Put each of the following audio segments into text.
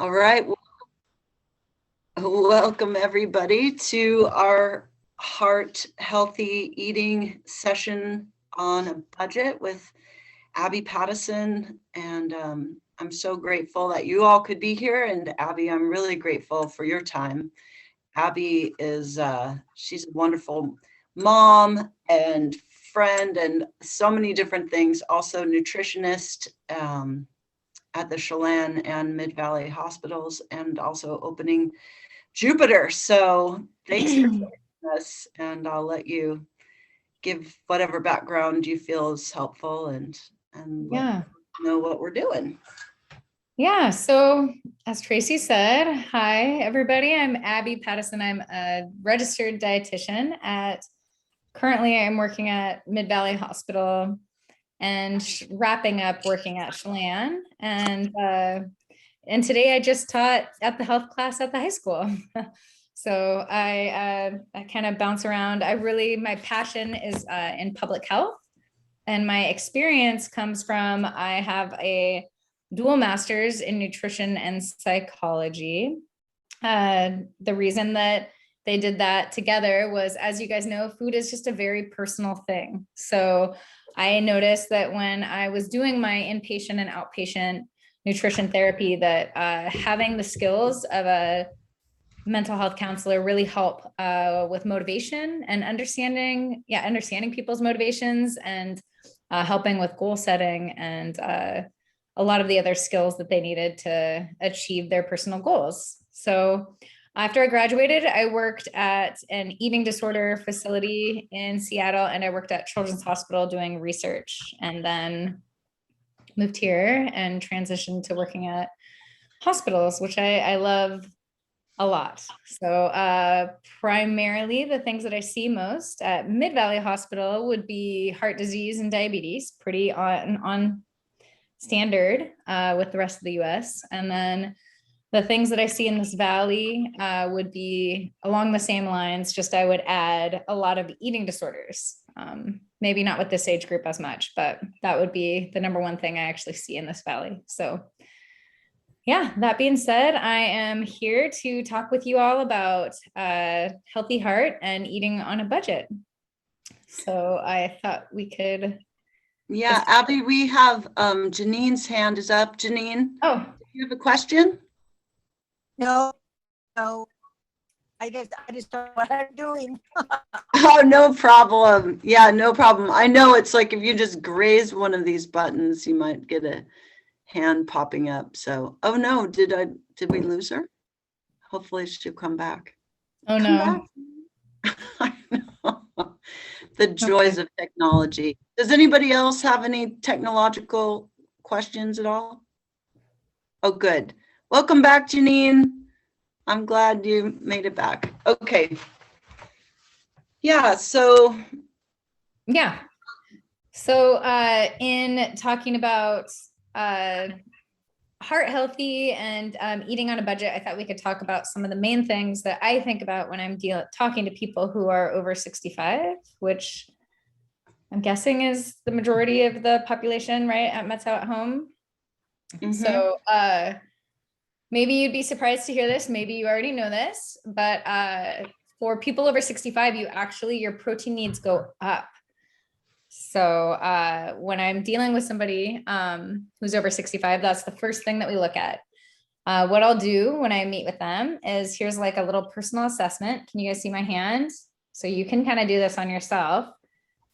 All right. Welcome everybody to our heart healthy eating session on a budget with Abby Pattison. And I'm so grateful that you all could be here. And Abby, I'm really grateful for your time. Abby is, she's a wonderful mom and friend and so many different things. Also nutritionist at the Chelan and Mid-Valley hospitals, and also opening Jupiter. So thanks for joining us, and I'll let you give whatever background you feel is helpful and let know what we're doing. Yeah. So as Tracy said, hi, everybody. I'm Abby Pattison. I'm a registered dietitian currently I'm working at Mid-Valley Hospital and wrapping up working at Chelan. And today I just taught at the health class at the high school. So I kind of bounce around. My passion is in public health, and my experience comes from, I have a dual master's in nutrition and psychology. The reason that they did that together was, as you guys know, food is just a very personal thing. So I noticed that when I was doing my inpatient and outpatient nutrition therapy, that having the skills of a mental health counselor really help with motivation and understanding people's motivations, and helping with goal setting and a lot of the other skills that they needed to achieve their personal goals. So after I graduated, I worked at an eating disorder facility in Seattle, and I worked at Children's Hospital doing research, and then moved here and transitioned to working at hospitals, which I love a lot. So primarily the things that I see most at Mid-Valley Hospital would be heart disease and diabetes, pretty on standard with the rest of the US. And then the things that I see in this valley would be along the same lines, just I would add a lot of eating disorders. Maybe not with this age group as much, but that would be the number one thing I actually see in this valley. So yeah, that being said, I am here to talk with you all about healthy heart and eating on a budget. So I thought we could. Yeah, Abby, we have Janine's hand is up. Janine, oh, do you have a question? No. I just don't know what I'm doing. Oh, no problem. Yeah, no problem. I know it's like if you just graze one of these buttons, you might get a hand popping up. So, oh no, did we lose her? Hopefully she'll come back. Oh no. I know. The joys of technology. Does anybody else have any technological questions at all? Oh, good. Welcome back, Janine. I'm glad you made it back. Okay. Yeah, so. Yeah. So in talking about heart healthy and eating on a budget, I thought we could talk about some of the main things that I think about when I'm talking to people who are over 65, which I'm guessing is the majority of the population, right, at Mets Out at Home. Mm-hmm. So maybe you'd be surprised to hear this. Maybe you already know this, but for people over 65, your protein needs go up. So when I'm dealing with somebody who's over 65, that's the first thing that we look at. What I'll do when I meet with them is, here's like a little personal assessment. Can you guys see my hand? So you can kind of do this on yourself.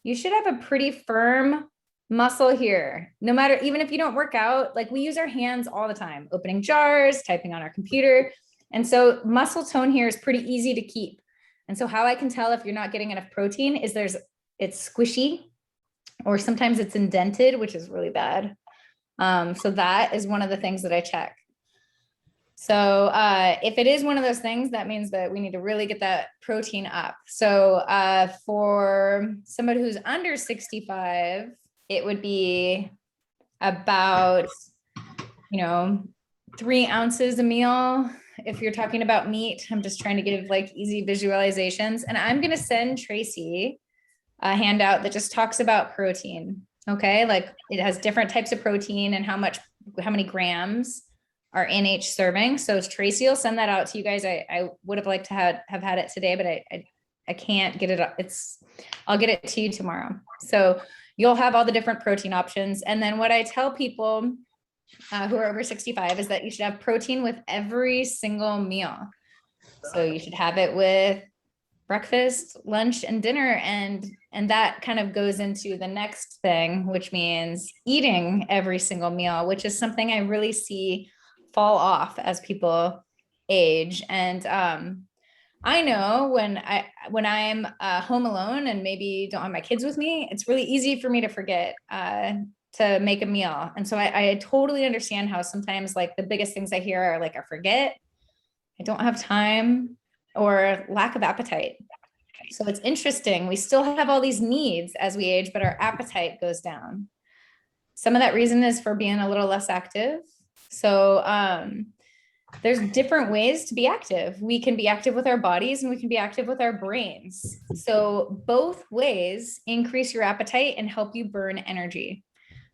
You should have a pretty firm muscle here, no matter, even if you don't work out. Like, we use our hands all the time, opening jars, typing on our computer. And so muscle tone here is pretty easy to keep. And so how I can tell if you're not getting enough protein is it's squishy, or sometimes it's indented, which is really bad. So that is one of the things that I check. So if it is one of those things, that means that we need to really get that protein up. So for somebody who's under 65, it would be about, 3 ounces a meal. If you're talking about meat, I'm just trying to give like easy visualizations. And I'm going to send Tracy a handout that just talks about protein. Okay. Like, it has different types of protein and how many grams are in each serving. So Tracy will send that out to you guys. I would have liked to have had it today, but I can't get it. I'll get it to you tomorrow. So you'll have all the different protein options. And then what I tell people who are over 65 is that you should have protein with every single meal. So you should have it with breakfast, lunch, and dinner. And that kind of goes into the next thing, which means eating every single meal, which is something I really see fall off as people age. And I know when I'm home alone and maybe don't have my kids with me, it's really easy for me to forget to make a meal. And so I totally understand how sometimes like the biggest things I hear are like, I forget, I don't have time, or lack of appetite. So it's interesting. We still have all these needs as we age, but our appetite goes down. Some of that reason is for being a little less active. So there's different ways to be active. We can be active with our bodies and we can be active with our brains. So both ways increase your appetite and help you burn energy.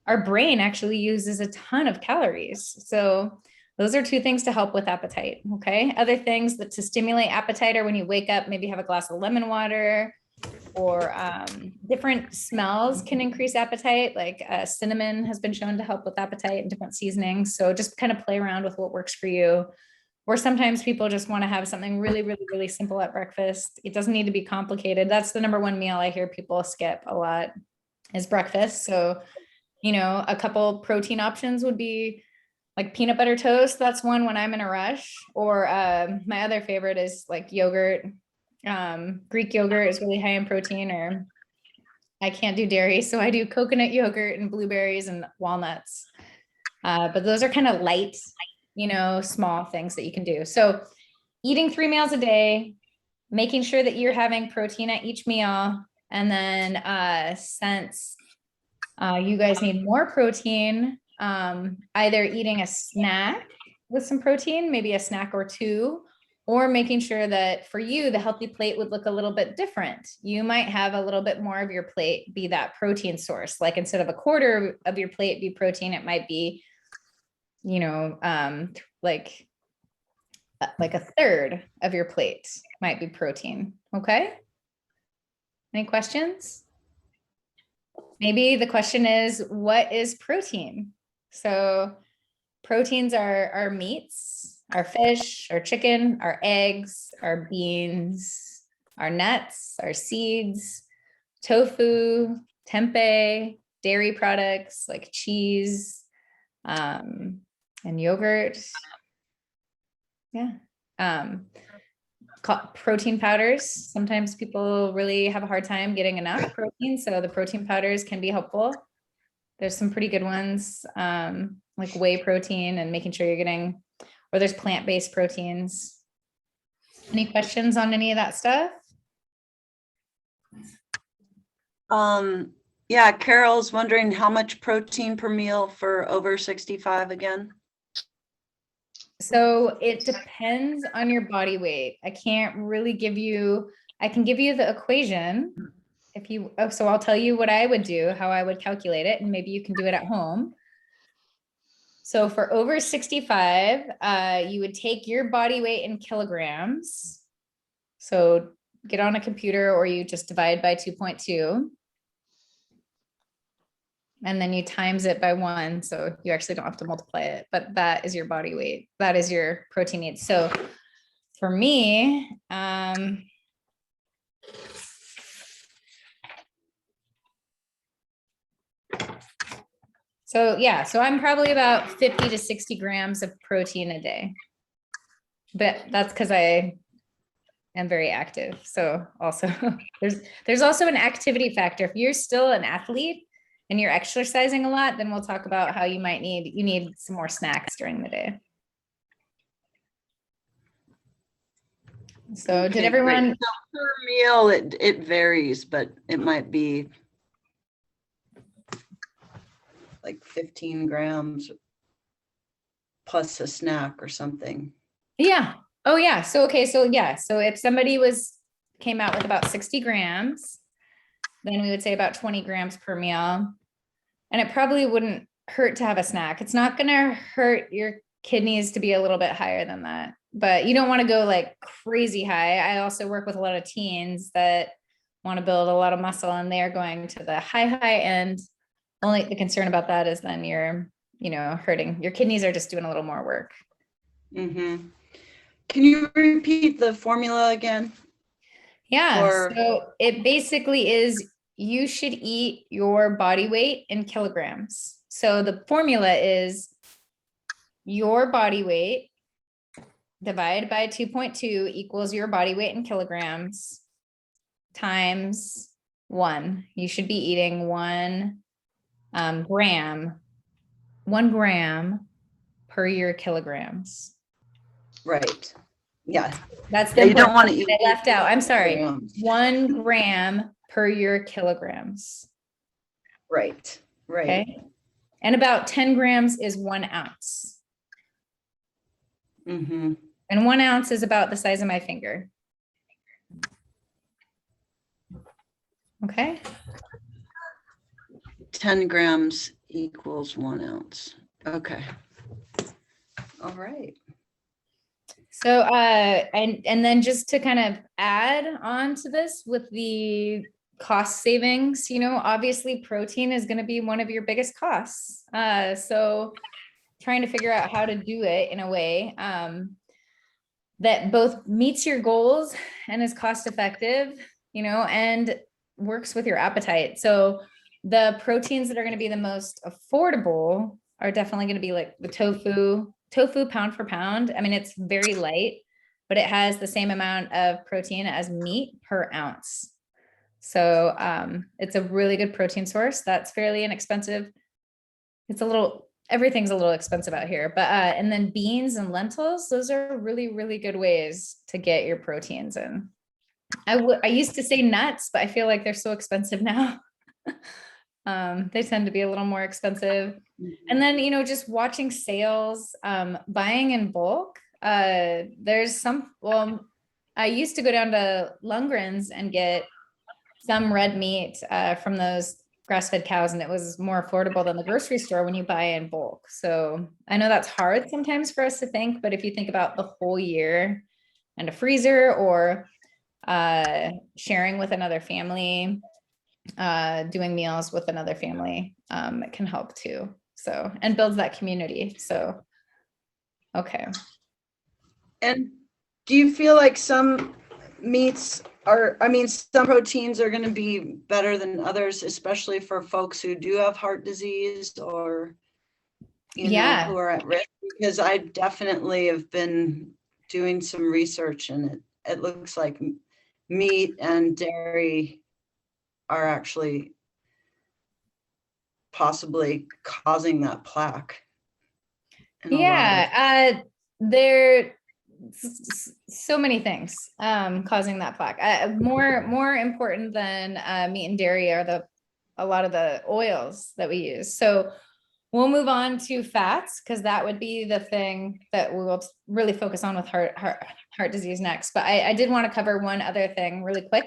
Our brain actually uses a ton of calories. So those are two things to help with appetite. Okay. Other things that to stimulate appetite are when you wake up, maybe have a glass of lemon water, or different smells can increase appetite. Like cinnamon has been shown to help with appetite and different seasonings. So just kind of play around with what works for you. Or sometimes people just want to have something really, really, really simple at breakfast. It doesn't need to be complicated. That's the number one meal I hear people skip a lot is breakfast. So, a couple protein options would be like peanut butter toast. That's one when I'm in a rush. Or my other favorite is like yogurt. Greek yogurt is really high in protein, or I can't do dairy. So I do coconut yogurt and blueberries and walnuts. But those are kind of light, small things that you can do. So eating 3 meals a day, making sure that you're having protein at each meal. And then since you guys need more protein, either eating a snack with some protein, maybe a snack or two, or making sure that for you, the healthy plate would look a little bit different. You might have a little bit more of your plate be that protein source. Like instead of a quarter of your plate be protein, it might be, like a third of your plate might be protein. Okay. Any questions? Maybe the question is, what is protein? So proteins are our meats, our fish, our chicken, our eggs, our beans, our nuts, our seeds, tofu, tempeh, dairy products like cheese, and yogurt. Yeah. Protein powders. Sometimes people really have a hard time getting enough protein. So the protein powders can be helpful. There's some pretty good ones, like whey protein, and making sure you're getting, or there's plant-based proteins. Any questions on any of that stuff? Yeah, Carol's wondering how much protein per meal for over 65 again? So it depends on your body weight. I can't really give you, I can give you the equation if you, so I'll tell you what I would do, how I would calculate it, and maybe you can do it at home. So for over 65, you would take your body weight in kilograms. So get on a computer, or you just divide by 2.2. And then you times it by 1. So you actually don't have to multiply it, but that is your body weight. That is your protein needs. So for me, so I'm probably about 50 to 60 grams of protein a day, but that's because I am very active. So also there's also an activity factor. If you're still an athlete and you're exercising a lot, then we'll talk about how you need some more snacks during the day. So Okay, did everyone? So per meal, it varies, but it might be like 15 grams plus a snack or something. Yeah. Oh yeah. So if somebody came out with about 60 grams, then we would say about 20 grams per meal. And it probably wouldn't hurt to have a snack. It's not going to hurt your kidneys to be a little bit higher than that, but you don't want to go like crazy high. I also work with a lot of teens that want to build a lot of muscle, and they are going to the high end. Only the concern about that is then you're, hurting. Your kidneys are just doing a little more work. Mm-hmm. Can you repeat the formula again? Yeah. So it basically is, you should eat your body weight in kilograms. So the formula is your body weight divided by 2.2 equals your body weight in kilograms times 1. You should be eating 1 gram per your kilograms. Right. Yeah. That's the you don't want to eat. I left out. I'm sorry. Kilograms. 1 gram per your kilograms. Right. Right. Okay. And about 10 grams is 1 ounce. Mm-hmm. And 1 ounce is about the size of my finger. Okay. 10 grams equals 1 ounce. Okay. All right. So, and then just to kind of add on to this with the cost savings, obviously protein is going to be one of your biggest costs. So trying to figure out how to do it in a way that both meets your goals and is cost effective, and works with your appetite. So the proteins that are going to be the most affordable are definitely going to be like the tofu pound for pound. I mean, it's very light, but it has the same amount of protein as meat per ounce. So it's a really good protein source that's fairly inexpensive. Everything's a little expensive out here, but and then beans and lentils, those are really, really good ways to get your proteins in. I used to say nuts, but I feel like they're so expensive now. They tend to be a little more expensive. And then, just watching sales, buying in bulk. I used to go down to Lundgren's and get some red meat from those grass-fed cows, and it was more affordable than the grocery store when you buy in bulk. So I know that's hard sometimes for us to think, but if you think about the whole year and a freezer, or sharing with another family, doing meals with another family, it can help too. So, and builds that community. So, okay. And do you feel like some some proteins are going to be better than others, especially for folks who do have heart disease or, who are at risk? Because I definitely have been doing some research, and it looks like meat and dairy are actually possibly causing that plaque. Yeah, there so many things causing that plaque. More important than meat and dairy are a lot of the oils that we use. So we'll move on to fats, because that would be the thing that we will really focus on with heart disease next. But I did want to cover one other thing really quick.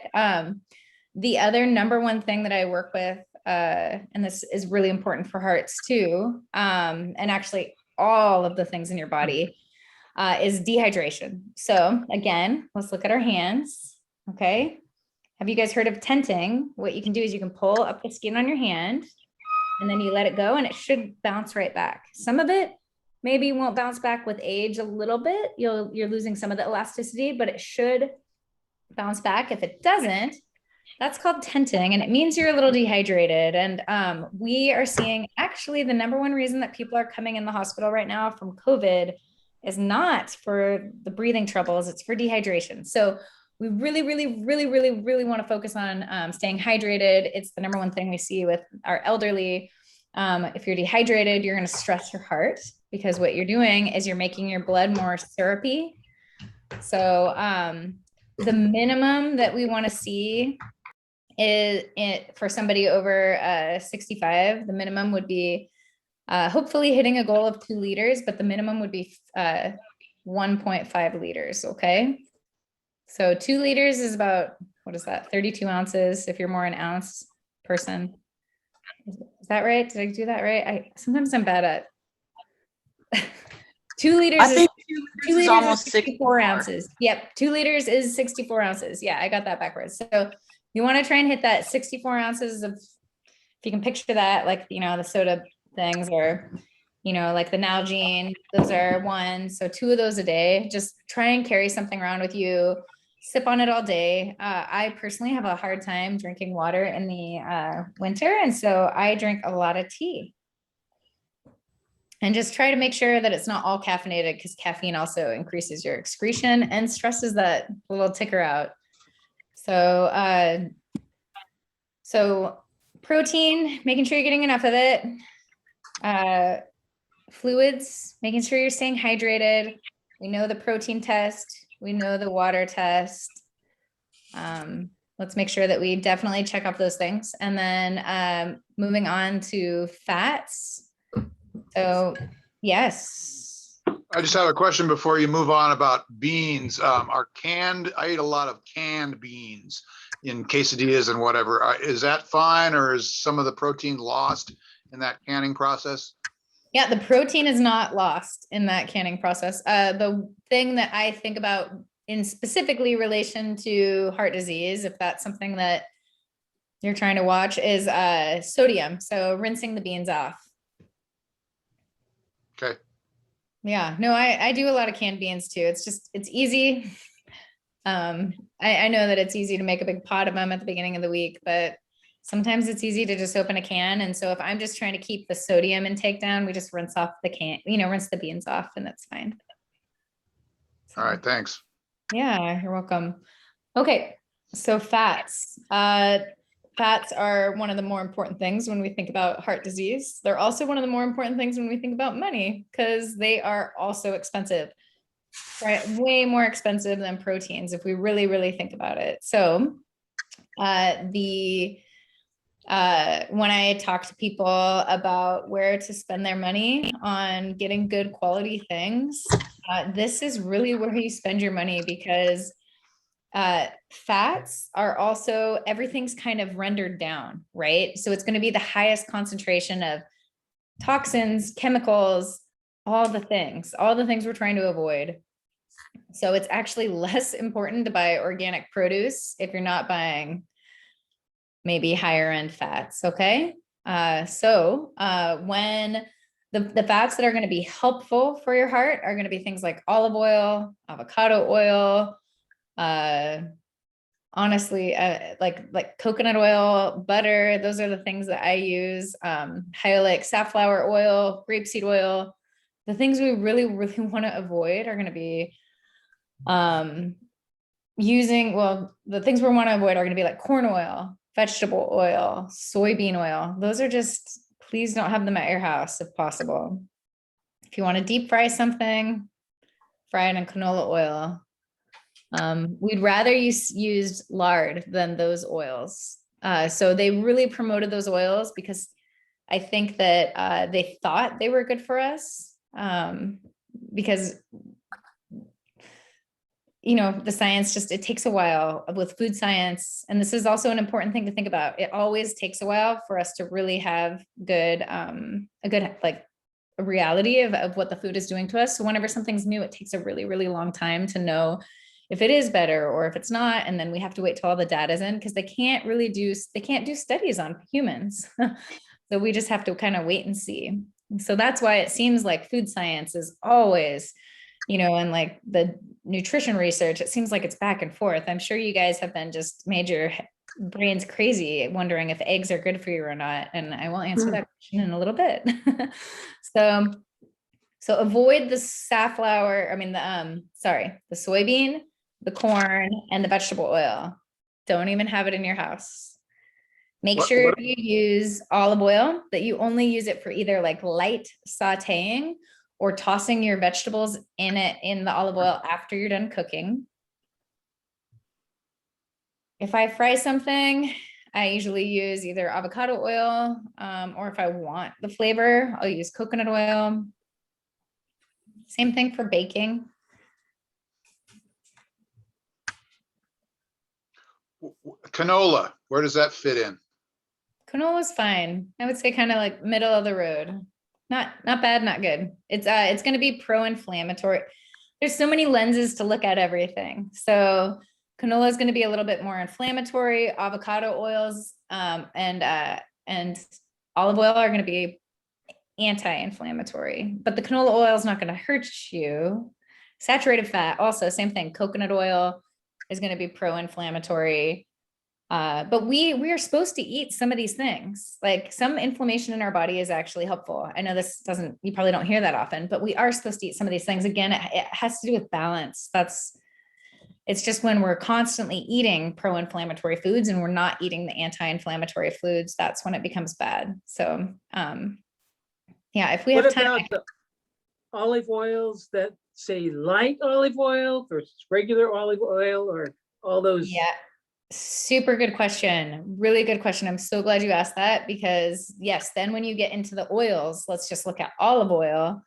The other number one thing that I work with, and this is really important for hearts too, and actually all of the things in your body, is dehydration. So again, let's look at our hands. Okay. Have you guys heard of tenting? What you can do is you can pull up the skin on your hand, and then you let it go, and it should bounce right back. Some of it maybe won't bounce back with age a little bit. You're losing some of the elasticity, but it should bounce back. If it doesn't, that's called tenting, and it means you're a little dehydrated. And we are seeing actually the number one reason that people are coming in the hospital right now from COVID is not for the breathing troubles, it's for dehydration. So we really, really, really, really, really want to focus on staying hydrated. It's the number one thing we see with our elderly. If you're dehydrated, you're going to stress your heart, because what you're doing is you're making your blood more syrupy. So the minimum that we want to see is for somebody over 65, the minimum would be hopefully hitting a goal of 2 liters, but the minimum would be 1.5 liters. Okay. So 2 liters is about, what is that? 32 ounces. If you're more an ounce person. Is that right? Did I do that right? Sometimes I'm bad at 2 liters I is think 2 This is liters almost is 64 64 ounces. Yep, 2 liters is 64 ounces. Yeah, I got that backwards. So you want to try and hit that 64 ounces of, if you can picture that, like, you know, the soda things, or, you know, like the Nalgene, those are 1. So 2 of those a day. Just try and carry something around with you. Sip on it all day. I personally have a hard time drinking water in the winter, and so I drink a lot of tea. And just try to make sure that it's not all caffeinated, because caffeine also increases your excretion and stresses that little ticker out. So, so protein, making sure you're getting enough of it. Fluids, making sure you're staying hydrated. We know the protein test. We know the water test. Let's make sure that we definitely check off those things. And then moving on to fats. So, yes. I just have a question before you move on about beans. I eat a lot of canned beans in quesadillas and whatever. Is that fine, or is some of the protein lost in that canning process? Yeah, the protein is not lost in that canning process. The thing that I think about in specifically relation to heart disease, if that's something that you're trying to watch, is sodium. So rinsing the beans off. Okay. Yeah, no, I do a lot of canned beans too. It's easy. I know that it's easy to make a big pot of them at the beginning of the week, but sometimes it's easy to just open a can. And so if I'm just trying to keep the sodium intake down, we just rinse off the can, rinse the beans off, and that's fine. So, All right, thanks. yeah, you're welcome. Okay, so fats. Fats are one of the more important things when we think about heart disease. They're also one of the more important things when we think about money, because they are also expensive, right? Way more expensive than proteins if we really, really think about it. So when I talk to people about where to spend their money on getting good quality things, this is really where you spend your money, because fats are also, everything's kind of rendered down, right? So it's going to be the highest concentration of toxins, chemicals, all the things we're trying to avoid. So it's actually less important to buy organic produce if you're not buying maybe higher end fats. Okay. When the fats that are going to be helpful for your heart are going to be things like olive oil, avocado oil, honestly, like coconut oil, butter. Those are the things that I use. Hyaluronic safflower oil, grapeseed oil. The things we really, really want to avoid are going to be the things we want to avoid are going to be like corn oil, vegetable oil, soybean oil. Those are just, please don't have them at your house if possible. If you want to deep fry something, fry it in canola oil. We'd rather use lard than those oils. So they really promoted those oils because I think that they thought they were good for us, because the science it takes a while with food science. And this is also an important thing to think about. It always takes a while for us to really have a reality of what the food is doing to us. So whenever something's new, it takes a really, really long time to know if it is better or if it's not. And then we have to wait till all the data's in, because they can't do studies on humans. So we just have to kind of wait and see. So that's why it seems like food science is always, and like the nutrition research, it seems like it's back and forth. I'm sure you guys have been just made your brains crazy wondering if eggs are good for you or not. And I will answer that question in a little bit. So avoid the the soybean, the corn, and the vegetable oil. Don't even have it in your house. Make sure you use olive oil, that you only use it for either like light sauteing or tossing your vegetables in the olive oil after you're done cooking. If I fry something, I usually use either avocado oil, or if I want the flavor, I'll use coconut oil. Same thing for baking. Canola, where does that fit in? Canola is fine. I would say kind of like middle of the road. Not bad, not good. It's going to be pro-inflammatory. There's so many lenses to look at everything. So canola is going to be a little bit more inflammatory. Avocado oils and olive oil are going to be anti-inflammatory, but the canola oil is not going to hurt you. Saturated fat, also same thing. Coconut oil is going to be pro-inflammatory. But we are supposed to eat some of these things. Like some inflammation in our body is actually helpful. I know you probably don't hear that often, but we are supposed to eat some of these things. Again, it has to do with balance. It's just when we're constantly eating pro-inflammatory foods and we're not eating the anti-inflammatory foods, that's when it becomes bad. So, yeah, if we have time. What about the olive oils that say light olive oil versus regular olive oil, or all those? Yeah, super good question. Really good question. I'm so glad you asked that, because yes, then when you get into the oils, let's just look at olive oil.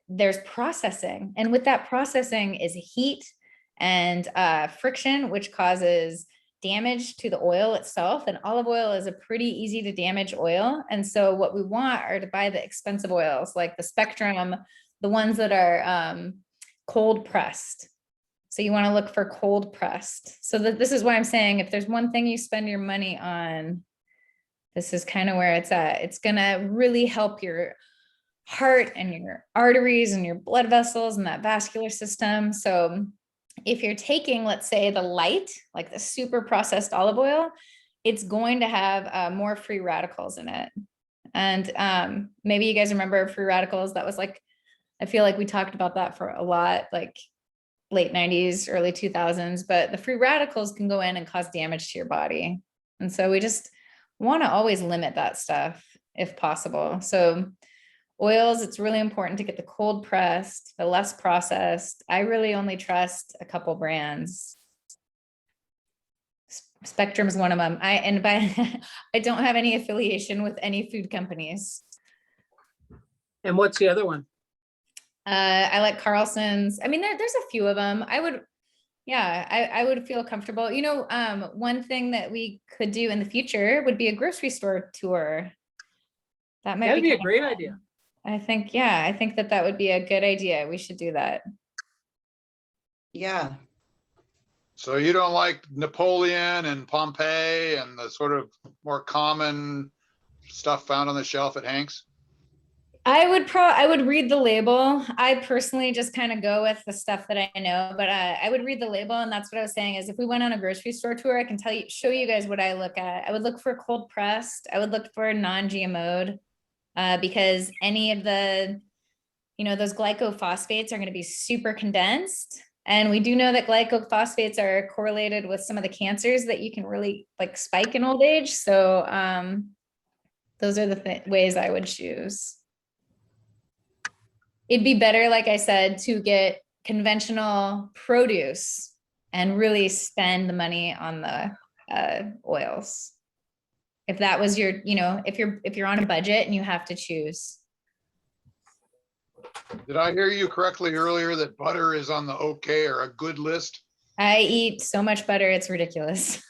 There's processing, and with that processing is heat and friction, which causes damage to the oil itself. And olive oil is a pretty easy to damage oil. And so what we want are to buy the expensive oils, like the Spectrum, the ones that are cold pressed. So you want to look for cold pressed. So this is why I'm saying, if there's one thing you spend your money on, this is kind of where it's at. It's going to really help your heart and your arteries and your blood vessels and that vascular system. So if you're taking, let's say, the light, like the super processed olive oil, it's going to have more free radicals in it. And maybe you guys remember free radicals. That was like, I feel like we talked about that for a lot, like late 90s, early 2000s, but the free radicals can go in and cause damage to your body. And so we just want to always limit that stuff if possible. So oils, it's really important to get the cold pressed, the less processed. I really only trust a couple brands. Spectrum is one of them. I don't have any affiliation with any food companies. And what's the other one? I like Carlson's. I mean, there's a few of them. I would feel comfortable. You know, one thing that we could do in the future would be a grocery store tour. That'd be a great idea. I think that would be a good idea. We should do that. Yeah. So you don't like Napoleon and Pompeii and the sort of more common stuff found on the shelf at Hank's? I would read the label. I personally just kind of go with the stuff that I know, but I would read the label. And that's what I was saying is, if we went on a grocery store tour, I can show you guys what I look at. I would look for cold pressed. I would look for non-GMO'd, because any of the, those glycophosphates are going to be super condensed. And we do know that glycophosphates are correlated with some of the cancers that you can really like spike in old age. So those are the ways I would choose. It'd be better, like I said, to get conventional produce and really spend the money on the oils. If that was your, if you're on a budget and you have to choose. Did I hear you correctly earlier that butter is on the okay or a good list? I eat so much butter, it's ridiculous.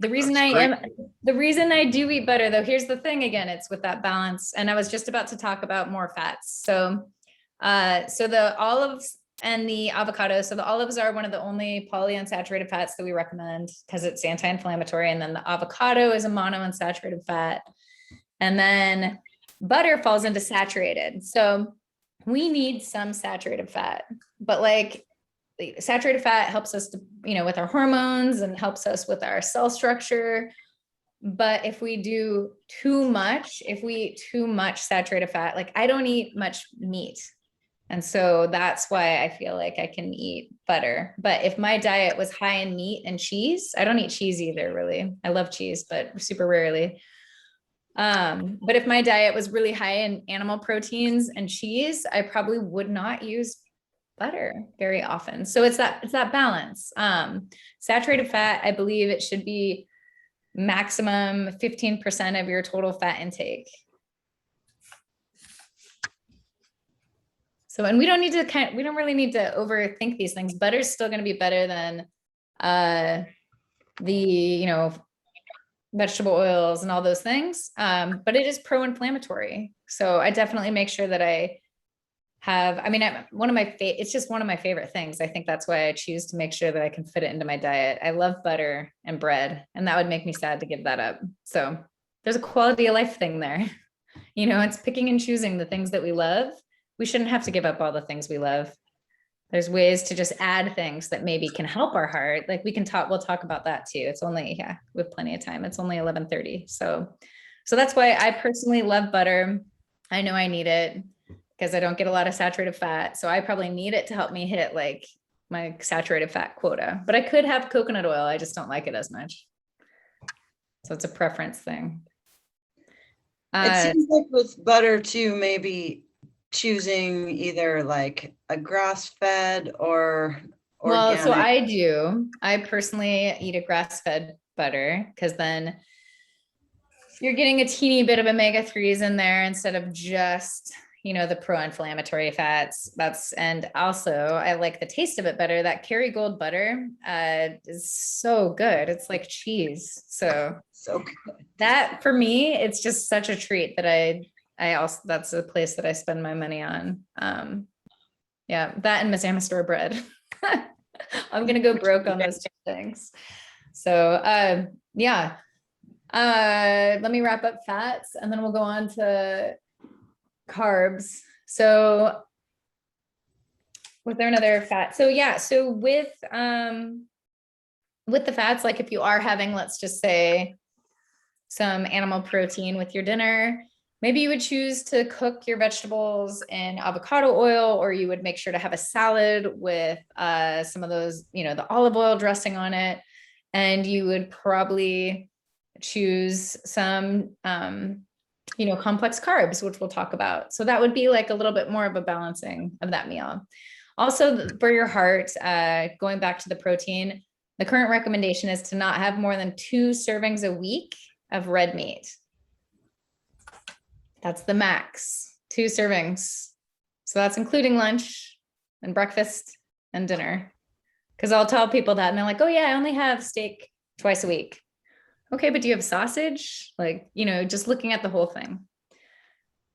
The reason I do eat butter, though, here's the thing again, it's with that balance. And I was just about to talk about more fats. So the olives and the avocados. So the olives are one of the only polyunsaturated fats that we recommend because it's anti-inflammatory. And then the avocado is a monounsaturated fat. And then butter falls into saturated. So we need some saturated fat, but like saturated fat helps us to, with our hormones and helps us with our cell structure. But if we eat too much saturated fat, like I don't eat much meat. And so that's why I feel like I can eat butter. But if my diet was high in meat and cheese, I don't eat cheese either, really. I love cheese, but super rarely. But if my diet was really high in animal proteins and cheese, I probably would not use butter very often. So it's that balance. Saturated fat, I believe it should be maximum 15% of your total fat intake. So, and we don't really need to overthink these things. Butter is still going to be better than the vegetable oils and all those things. But it is pro-inflammatory. So I definitely make sure that I have, I mean, it's just one of my favorite things. I think that's why I choose to make sure that I can fit it into my diet. I love butter and bread, and that would make me sad to give that up. So there's a quality of life thing there. It's picking and choosing the things that we love. We shouldn't have to give up all the things we love. There's ways to just add things that maybe can help our heart. Like we'll talk about that too. It's only, we have plenty of time. It's only 11:30. So that's why I personally love butter. I know I need it because I don't get a lot of saturated fat. So I probably need it to help me hit like my saturated fat quota, but I could have coconut oil. I just don't like it as much. So it's a preference thing. It seems like with butter too, maybe choosing either like a grass-fed or organic. Well, so I personally eat a grass-fed butter because then you're getting a teeny bit of omega-3s in there instead of just, the pro-inflammatory fats. And also I like the taste of it better. That Kerrygold butter is so good. It's like cheese. So good. That for me, it's just such a treat that I also, that's a place that I spend my money on. That and Miss Amastor bread. I'm going to go broke on those two things. So, let me wrap up fats and then we'll go on to carbs. So was there another fat? So with the fats, like if you are having, let's just say some animal protein with your dinner, maybe you would choose to cook your vegetables in avocado oil, or you would make sure to have a salad with some of those, the olive oil dressing on it. And you would probably choose some, complex carbs, which we'll talk about. So that would be like a little bit more of a balancing of that meal. Also for your heart, going back to the protein, the current recommendation is to not have more than 2 servings a week of red meat. That's the max, 2 servings. So that's including lunch and breakfast and dinner. Because I'll tell people that and they're like, oh yeah, I only have steak twice a week. Okay, but do you have sausage? Like, just looking at the whole thing.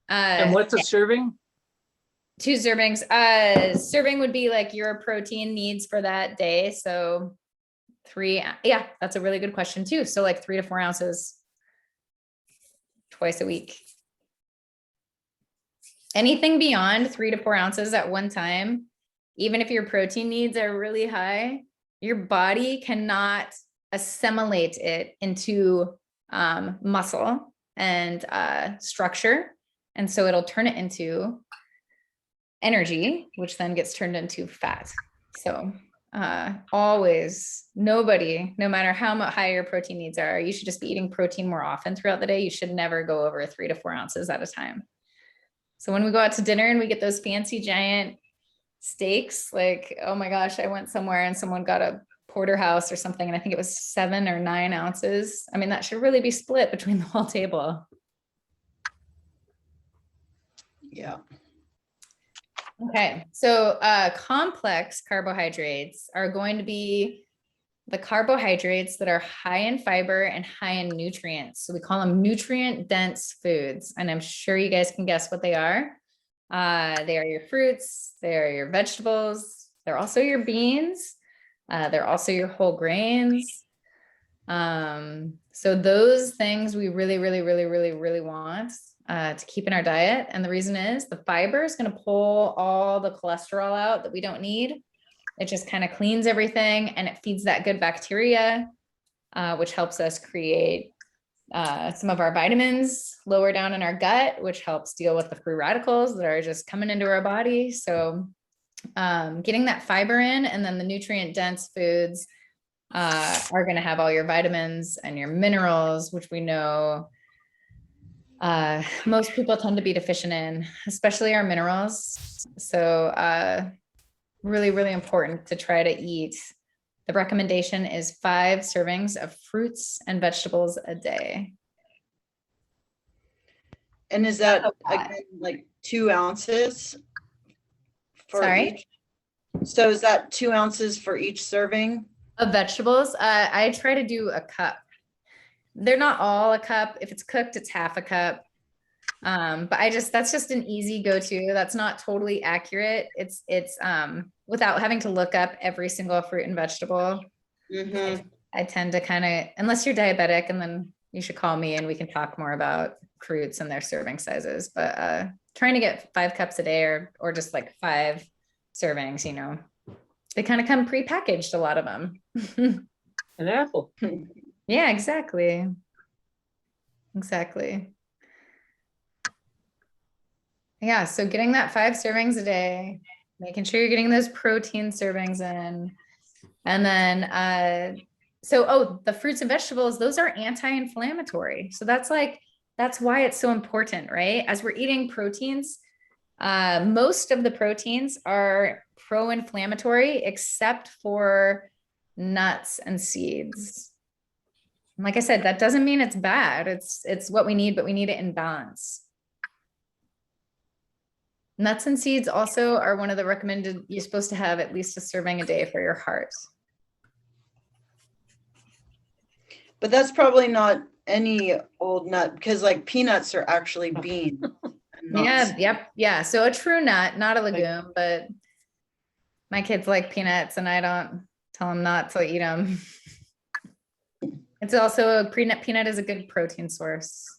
And what's a serving? 2 servings. Serving would be like your protein needs for that day. So 3, that's a really good question too. So like 3 to 4 ounces twice a week. Anything beyond 3 to 4 ounces at one time, even if your protein needs are really high, your body cannot assimilate it into muscle and structure. And so it'll turn it into energy, which then gets turned into fat. So always, nobody, no matter how much high your protein needs are, you should just be eating protein more often throughout the day. You should never go over 3 to 4 ounces at a time. So when we go out to dinner and we get those fancy giant steaks, like, oh my gosh, I went somewhere and someone got a porterhouse or something, and I think it was 7 or 9 ounces. I mean, that should really be split between the whole table. Yeah. Okay, so complex carbohydrates are going to be the carbohydrates that are high in fiber and high in nutrients. So we call them nutrient dense foods. And I'm sure you guys can guess what they are. They are your fruits, they are your vegetables, they're also your beans, they're also your whole grains. So those things we really, really, really, really, really want to keep in our diet. And the reason is the fiber is going to pull all the cholesterol out that we don't need. It just kind of cleans everything and it feeds that good bacteria, which helps us create some of our vitamins lower down in our gut, which helps deal with the free radicals that are just coming into our body. So getting that fiber in, and then the nutrient dense foods are going to have all your vitamins and your minerals, which we know most people tend to be deficient in, especially our minerals. So really, really important to try to eat. The recommendation is 5 servings of fruits and vegetables a day. And is that again like 2 ounces for Sorry? each? So is that 2 ounces for each serving? Of vegetables? I try to do a cup. they're not all a cup. If it's cooked, it's half a cup. But that's just an easy go-to. That's not totally accurate. It's without having to look up every single fruit and vegetable. Mhm. I tend to kind of, unless you're diabetic, and then you should call me and we can talk more about fruits and their serving sizes. But trying to get 5 cups a day or just like 5 servings, you know, they kind of come pre-packaged, a lot of them. An apple. Yeah, exactly. Exactly. Yeah, so getting that 5 servings a day, making sure you're getting those protein servings in. And then the fruits and vegetables, those are anti-inflammatory. So that's why it's so important, right? As we're eating proteins, most of the proteins are pro-inflammatory except for nuts and seeds. And like I said, that doesn't mean it's bad. It's what we need, but we need it in balance. Nuts and seeds also are one of the recommended, you're supposed to have at least a serving a day for your heart. But that's probably not any old nut, because like peanuts are actually beans. and not Yeah, seeds. yep, yeah. So a true nut, not a legume, but my kids like peanuts and I don't tell them not to eat them. It's also a peanut is a good protein source.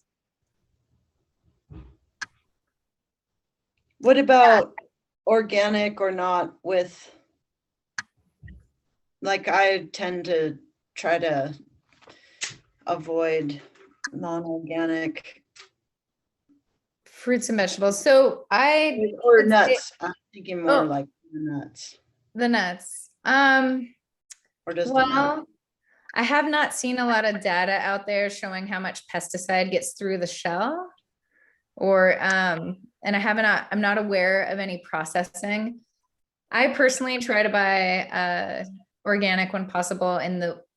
What about organic or not with, like, I tend to try to avoid non-organic Fruits and vegetables. So I or would say nuts. I'm thinking more Oh. like the nuts. the nuts. Or does the nut? Well, I have not seen a lot of data out there showing how much pesticide gets through the shell, or and I'm not aware of any processing. I personally try to buy organic when possible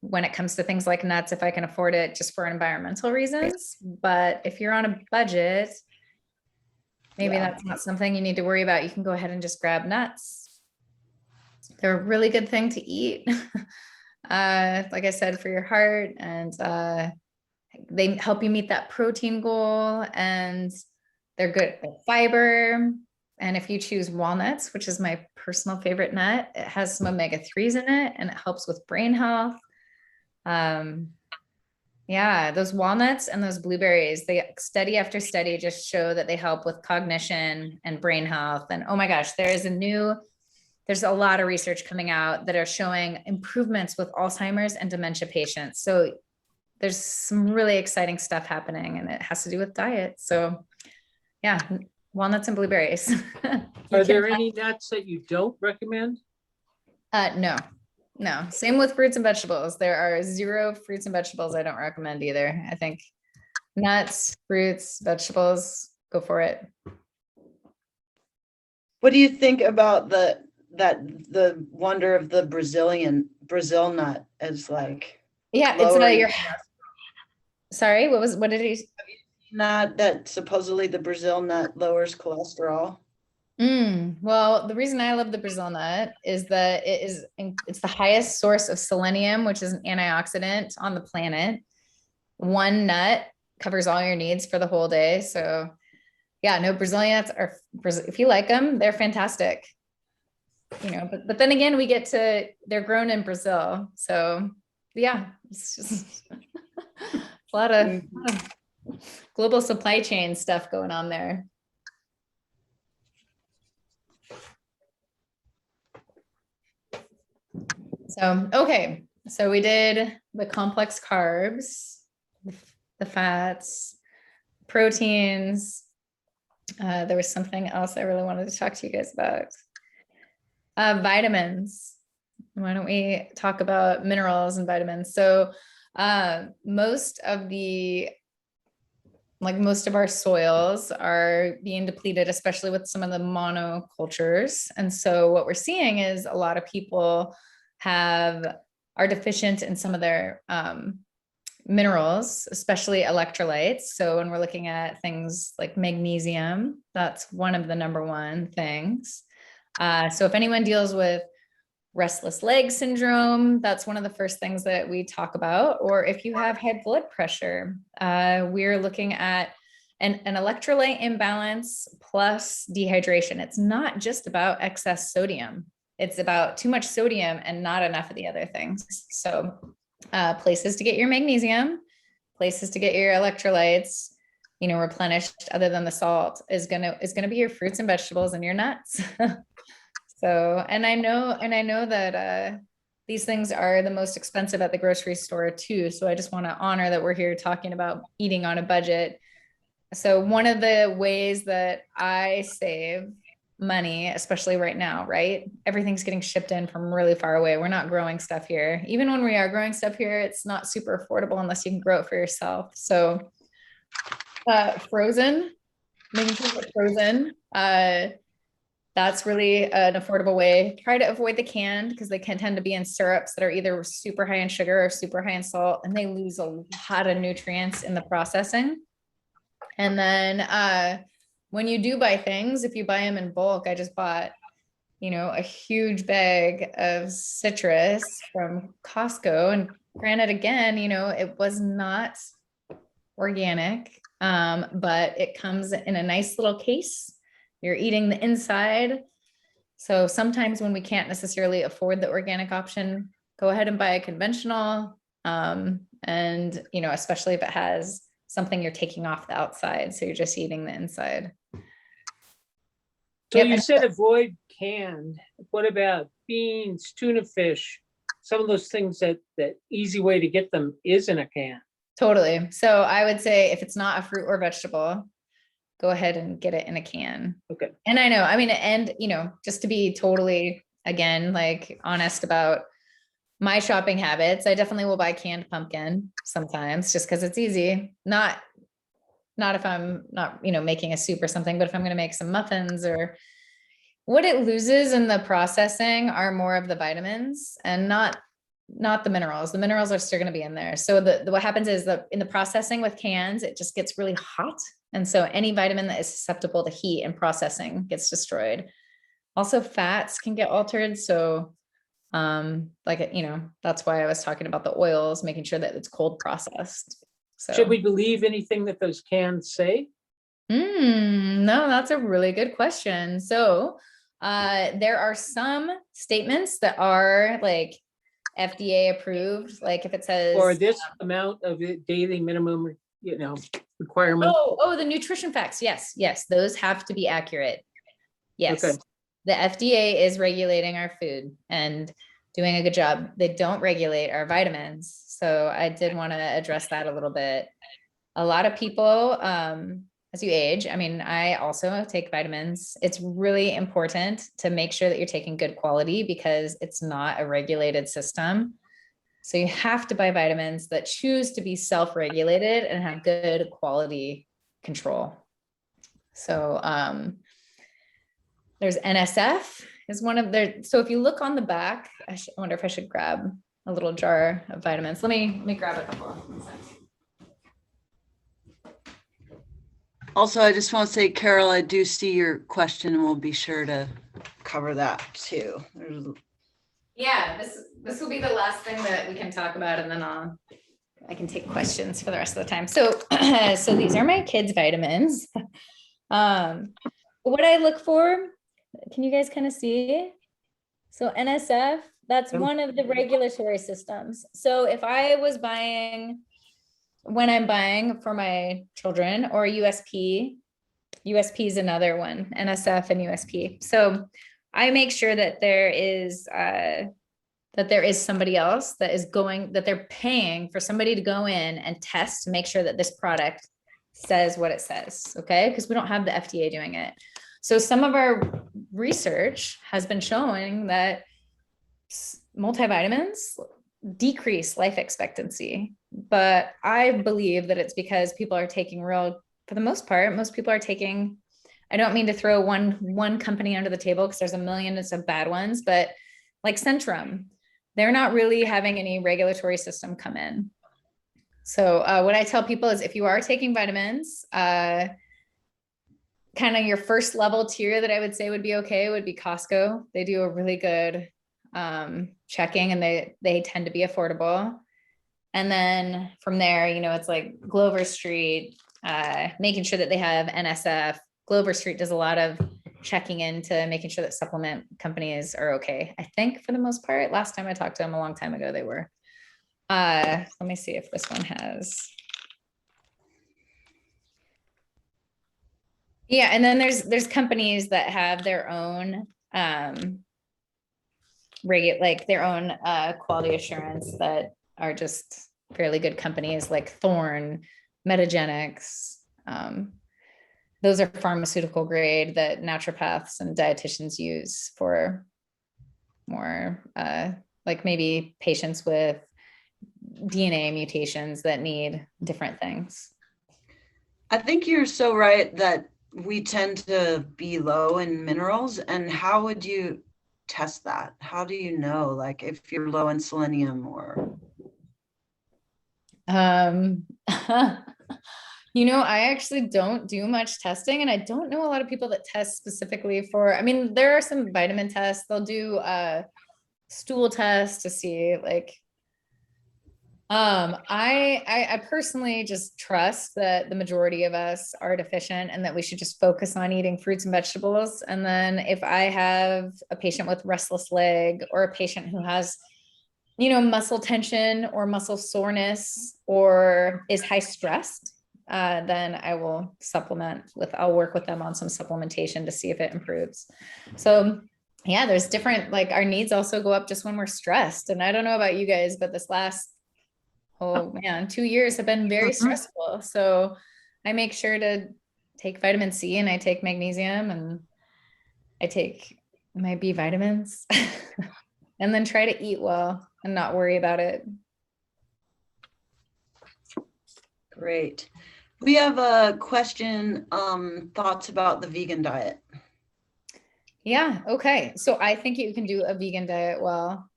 when it comes to things like nuts, if I can afford it, just for environmental reasons. But if you're on a budget, maybe Yeah. that's not something you need to worry about. You can go ahead and just grab nuts. They're a really good thing to eat. Like I said, for your heart, and they help you meet that protein goal, and they're good at fiber. And if you choose walnuts, which is my personal favorite nut, it has some omega-3s in it and it helps with brain health. Yeah, those walnuts and those blueberries, they study after study just show that they help with cognition and brain health. And oh my gosh, there's a lot of research coming out that are showing improvements with Alzheimer's and dementia patients. So there's some really exciting stuff happening, and it has to do with diet. So yeah, walnuts and blueberries. Are there any nuts that you don't recommend? No. Same with fruits and vegetables. There are 0 fruits and vegetables I don't recommend either. I think nuts, fruits, vegetables, go for it. What do you think about the wonder of the Brazil nut as like Yeah, it's lowering your. Sorry, what did he? nut that supposedly the Brazil nut lowers cholesterol? Well, the reason I love the Brazil nut is that it's the highest source of selenium, which is an antioxidant on the planet. One nut covers all your needs for the whole day. So yeah, no, Brazilian nuts if you like them, they're fantastic. You know, but then again, they're grown in Brazil. So yeah, it's just a lot of global supply chain stuff going on there. So, okay. So we did the complex carbs, the fats, proteins. There was something else I really wanted to talk to you guys about. Vitamins. Why don't we talk about minerals and vitamins? So most of our soils are being depleted, especially with some of the monocultures. And so what we're seeing is a lot of people are deficient in some of their minerals, especially electrolytes. So when we're looking at things like magnesium, that's one of the number one things. So if anyone deals with restless leg syndrome, that's one of the first things that we talk about. Or if you have high blood pressure, we're looking at an electrolyte imbalance plus dehydration. It's not just about excess sodium. It's about too much sodium and not enough of the other things. So places to get your magnesium, places to get your electrolytes, replenished other than the salt is gonna be your fruits and vegetables and your nuts. So, and I know that these things are the most expensive at the grocery store too. So I just want to honor that we're here talking about eating on a budget. So one of the ways that I save money, especially right now, right? Everything's getting shipped in from really far away. We're not growing stuff here. Even when we are growing stuff here, it's not super affordable unless you can grow it for yourself. So frozen, making sure it's frozen. That's really an affordable way. Try to avoid the canned because they can tend to be in syrups that are either super high in sugar or super high in salt, and they lose a lot of nutrients in the processing. And then when you do buy things, if you buy them in bulk, I just bought, a huge bag of citrus from Costco. And granted, again, it was not organic, but it comes in a nice little case. You're eating the inside. So sometimes when we can't necessarily afford the organic option, go ahead and buy a conventional. And, especially if it has something you're taking off the outside. So you're just eating the inside. So you said avoid canned. What about beans, tuna fish? Some of those things that easy way to get them is in a can. Totally. So I would say if it's not a fruit or vegetable, go ahead and get it in a can. Okay. And I know, and just to be totally, again, like honest about my shopping habits, I definitely will buy canned pumpkin sometimes just because it's easy. Not if I'm not, making a soup or something, but if I'm going to make some muffins, or what it loses in the processing are more of the vitamins and not the minerals. The minerals are still going to be in there. So what happens is that in the processing with cans, it just gets really hot. And so any vitamin that is susceptible to heat and processing gets destroyed. Also fats can get altered. So that's why I was talking about the oils, making sure that it's cold processed. So should we believe anything that those cans say? No, that's a really good question. So there are some statements that are like FDA approved, like if it says, or this amount of daily minimum, requirement. Oh, the nutrition facts. Yes. Those have to be accurate. Yes. Okay. The FDA is regulating our food and doing a good job. They don't regulate our vitamins. So I did want to address that a little bit. A lot of people, as you age, I also take vitamins. It's really important to make sure that you're taking good quality because it's not a regulated system. So you have to buy vitamins that choose to be self-regulated and have good quality control. So there's NSF is one of their, so if you look on the back, I wonder if I should grab a little jar of vitamins. Let me grab a couple. Also, I just want to say, Carol, I do see your question and we'll be sure to cover that too. Yeah, this will be the last thing that we can talk about, and then I can take questions for the rest of the time. So so these are my kids' vitamins. What I look for, can you guys kind of see? So NSF, that's one of the regulatory systems. So if I was buying, when I'm buying for my children, or USP is another one, NSF and USP. So I make sure that there is somebody else that they're paying for somebody to go in and test to make sure that this product says what it says. Okay. Because we don't have the FDA doing it. So some of our research has been showing that multivitamins decrease life expectancy, but I believe that it's because people are taking for the most part, most people are taking, I don't mean to throw one company under the table because there's a million of bad ones, but like Centrum, they're not really having any regulatory system come in. So what I tell people is if you are taking vitamins, kind of your first level tier that I would say would be okay would be Costco. They do a really good checking, and they tend to be affordable. And then from there, you know, it's like Glover Street, making sure that they have NSF. Glover Street does a lot of checking into making sure that supplement companies are okay. I think for the most part, last time I talked to them a long time ago, they were. Let me see if this one has. Yeah, and then there's companies that have their own like their own quality assurance that are just fairly good companies, like Thorne, Metagenics. Those are pharmaceutical grade that naturopaths and dietitians use for more like maybe patients with DNA mutations that need different things. I think you're so right that we tend to be low in minerals. And how would you test that? How do you know, like, if you're low in selenium or? You know, I actually don't do much testing, and I don't know a lot of people that test specifically for, I mean, there are some vitamin tests. They'll do stool tests to see like, I personally just trust that the majority of us are deficient and that we should just focus on eating fruits and vegetables. And then if I have a patient with restless leg, or a patient who has, you know, muscle tension or muscle soreness, or is high stressed, then I will I'll work with them on some supplementation to see if it improves. So yeah, there's different, like our needs also go up just when we're stressed. And I don't know about you guys, but this last, oh man, 2 years have been very stressful. So I make sure to take vitamin C, and I take magnesium, and I take my B vitamins and then try to eat well and not worry about it. Great. We have a question, thoughts about the vegan diet. Yeah. Okay. So I think you can do a vegan diet well.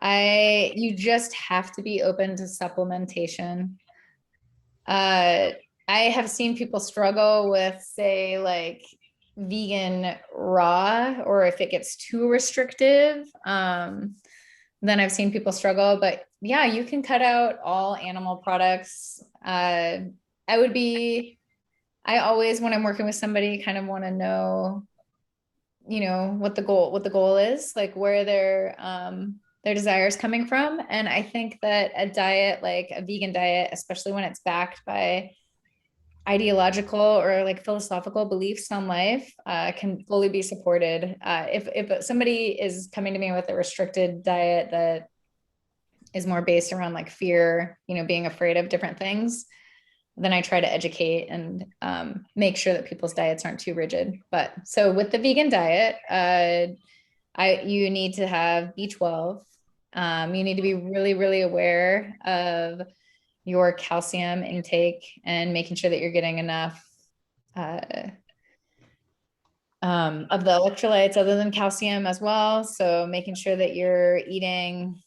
You just have to be open to supplementation. I have seen people struggle with, say, like vegan raw, or if it gets too restrictive, then I've seen people struggle. But yeah, you can cut out all animal products. I always, when I'm working with somebody, kind of want to know, you know, what the goal is, like where their desire is coming from. And I think that a diet, like a vegan diet, especially when it's backed by ideological or like philosophical beliefs on life, can fully be supported. If somebody is coming to me with a restricted diet that is more based around like fear, you know, being afraid of different things, then I try to educate and make sure that people's diets aren't too rigid. But so with the vegan diet, you need to have B12. You need to be really, really aware of your calcium intake and making sure that you're getting enough of the electrolytes other than calcium as well. So making sure that you're eating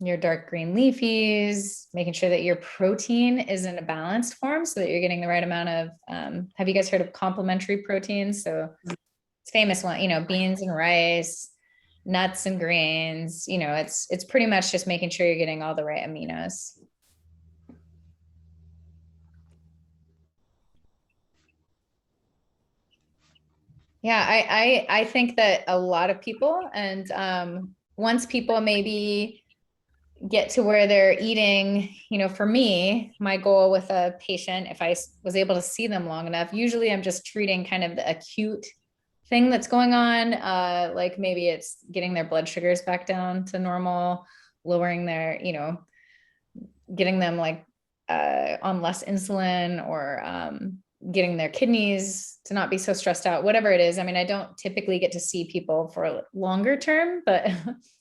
your dark green leafies, making sure that your protein is in a balanced form so that you're getting the right amount of, have you guys heard of complementary proteins? So it's famous one, you know, beans and rice, nuts and grains, you know, it's pretty much just making sure you're getting all the right aminos. Yeah, I think that a lot of people, and once people maybe get to where they're eating, you know, for me, my goal with a patient, if I was able to see them long enough, usually I'm just treating kind of the acute thing that's going on. Like maybe it's getting their blood sugars back down to normal, lowering their, you know, getting them like on less insulin, or getting their kidneys to not be so stressed out, whatever it is. I mean, I don't typically get to see people for longer term, but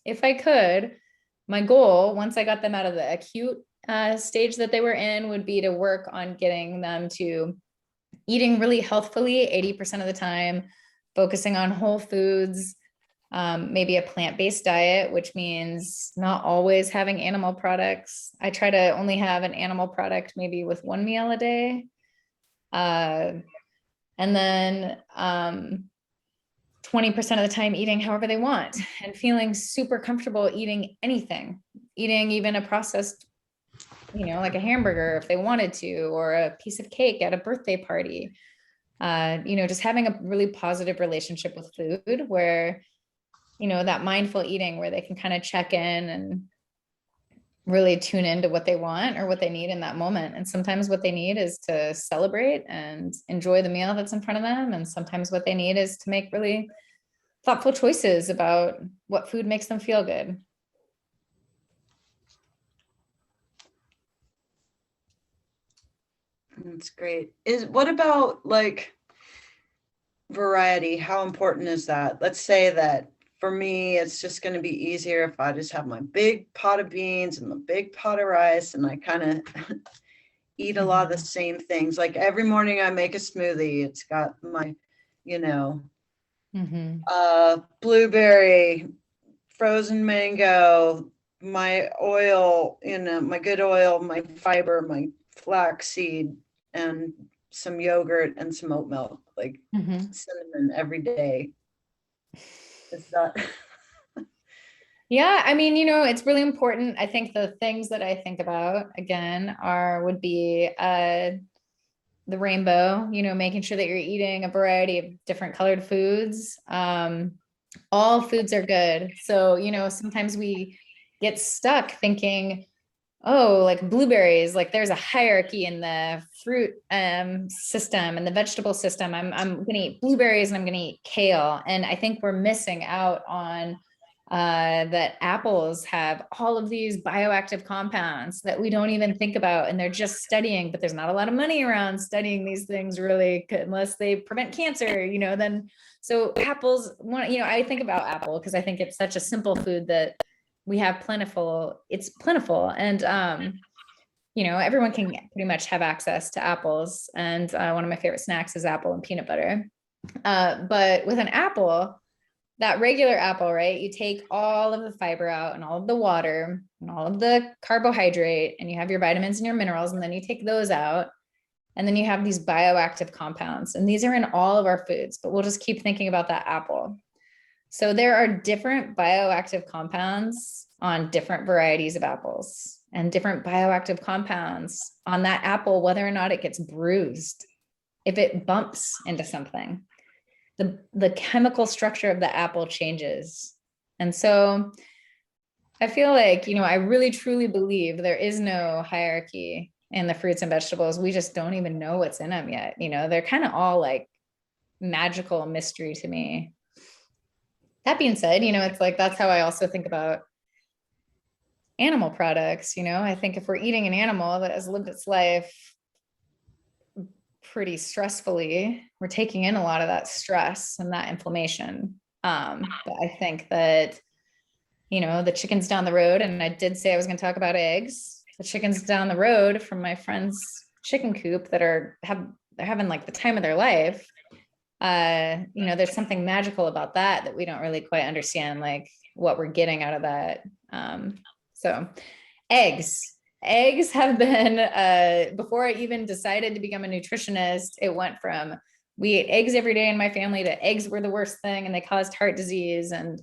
if I could, my goal, once I got them out of the acute stage that they were in, would be to work on getting them to eating really healthfully 80% of the time, focusing on whole foods, maybe a plant-based diet, which means not always having animal products. I try to only have an animal product maybe with one meal a day. And then 20% of the time eating however they want and feeling super comfortable eating anything, eating even a processed, like a hamburger if they wanted to, or a piece of cake at a birthday party. Just having a really positive relationship with food where, that mindful eating where they can kind of check in and really tune into what they want or what they need in that moment. And sometimes what they need is to celebrate and enjoy the meal that's in front of them. And sometimes what they need is to make really thoughtful choices about what food makes them feel good. That's great. What about like variety? How important is that? Let's say that for me, it's just going to be easier if I just have my big pot of beans and my big pot of rice, and I kind of eat a lot of the same things. Like every morning I make a smoothie. It's got my, blueberry, frozen mango, my oil, my good oil, my fiber, my flaxseed, and some yogurt and some oat milk, like cinnamon every day. Is that? Yeah, I mean, it's really important. I think the things that I think about again would be the rainbow, making sure that you're eating a variety of different colored foods. All foods are good. So, sometimes we get stuck thinking, oh, like blueberries, like there's a hierarchy in the fruit system and the vegetable system. I'm going to eat blueberries and I'm going to eat kale. And I think we're missing out on that apples have all of these bioactive compounds that we don't even think about, and they're just studying, but there's not a lot of money around studying these things really, unless they prevent cancer, then. So apples, I think about apple because I think it's such a simple food that we have it's plentiful. And, everyone can pretty much have access to apples. And one of my favorite snacks is apple and peanut butter. But with an apple, that regular apple, right? You take all of the fiber out and all of the water and all of the carbohydrate, and you have your vitamins and your minerals, and then you take those out. And then you have these bioactive compounds, and these are in all of our foods, but we'll just keep thinking about that apple. So there are different bioactive compounds on different varieties of apples, and different bioactive compounds on that apple, whether or not it gets bruised, if it bumps into something. The chemical structure of the apple changes. And so I feel like, I really truly believe there is no hierarchy in the fruits and vegetables. We just don't even know what's in them yet. They're kind of all like magical mystery to me. That being said, it's like, that's how I also think about animal products. I think if we're eating an animal that has lived its life pretty stressfully, we're taking in a lot of that stress and that inflammation. But I think that, the chickens down the road, and I did say I was going to talk about eggs, the chickens down the road from my friend's chicken coop that they're having like the time of their life. There's something magical about that we don't really quite understand, like what we're getting out of that. So eggs have been, before I even decided to become a nutritionist, it went from we ate eggs every day in my family to eggs were the worst thing and they caused heart disease. And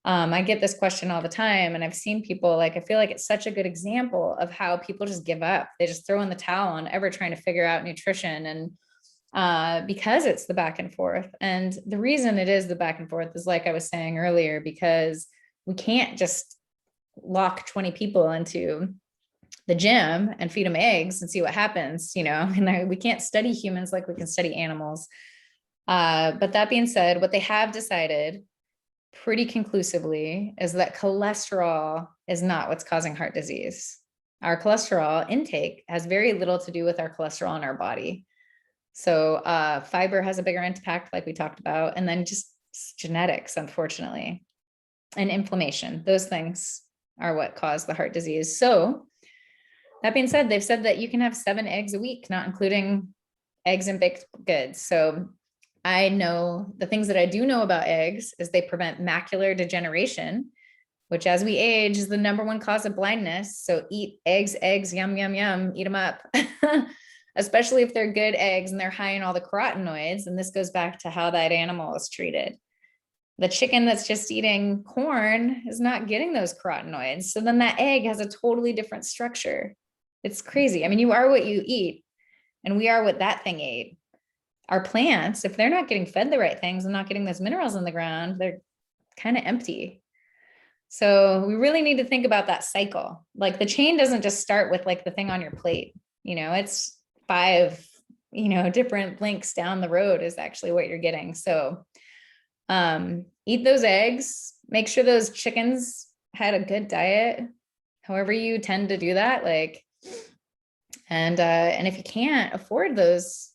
I get this question all the time, and I've seen people, like, I feel like it's such a good example of how people just give up. They just throw in the towel on ever trying to figure out nutrition. And because it's the back and forth. And the reason it is the back and forth is, like I was saying earlier, because we can't just lock 20 people into the gym and feed them eggs and see what happens, and we can't study humans like we can study animals. But that being said, what they have decided pretty conclusively is that cholesterol is not what's causing heart disease. Our cholesterol intake has very little to do with our cholesterol in our body. So fiber has a bigger impact, like we talked about, and then just genetics, unfortunately, and inflammation. Those things are what cause the heart disease. So that being said, they've said that you can have 7 eggs a week, not including eggs and baked goods. So I know the things that I do know about eggs is they prevent macular degeneration, which as we age is the #1 cause of blindness. So eat eggs, yum, yum, yum, eat them up. Especially if they're good eggs and they're high in all the carotenoids. And this goes back to how that animal is treated. The chicken that's just eating corn is not getting those carotenoids. So then that egg has a totally different structure. It's crazy. I mean, you are what you eat, and we are what that thing ate. Our plants, if they're not getting fed the right things and not getting those minerals in the ground, they're kind of empty. So we really need to think about that cycle. Like the chain doesn't just start with like the thing on your plate, it's 5, different links down the road is actually what you're getting. So eat those eggs, make sure those chickens had a good diet, however you tend to do that. And if you can't afford those